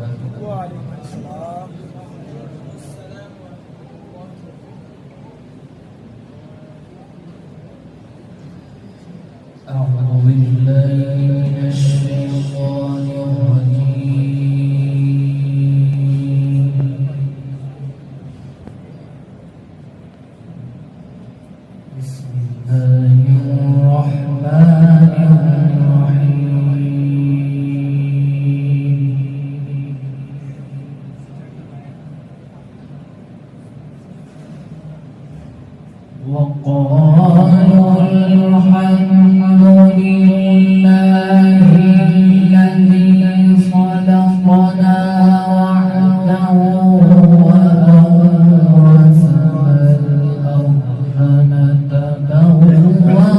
وعليكم السلام. أعوذ بالله من الشيطان الرجيم. بسم الله الرحمن الرحيم. وقالوا الحمد لله الذي صدقنا وعده وأورثنا الأرض نتبوأ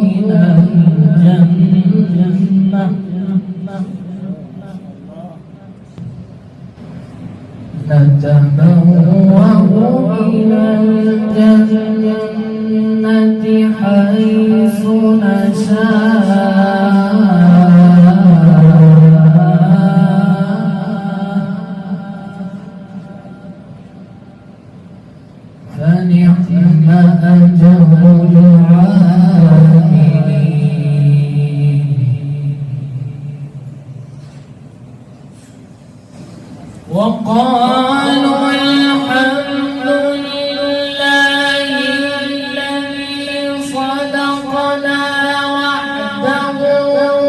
من الجنة من الجنة حيث نشاء فنعم أجر العاملين. وقالوا الحمد لله الذي صدقنا وعده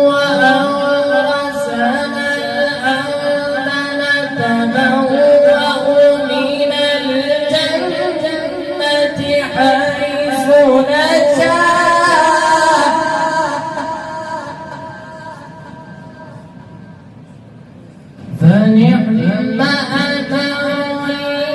وأورثنا الأرض نتبوأ من الجنة حيث نشاء فنعم أجر العاملين.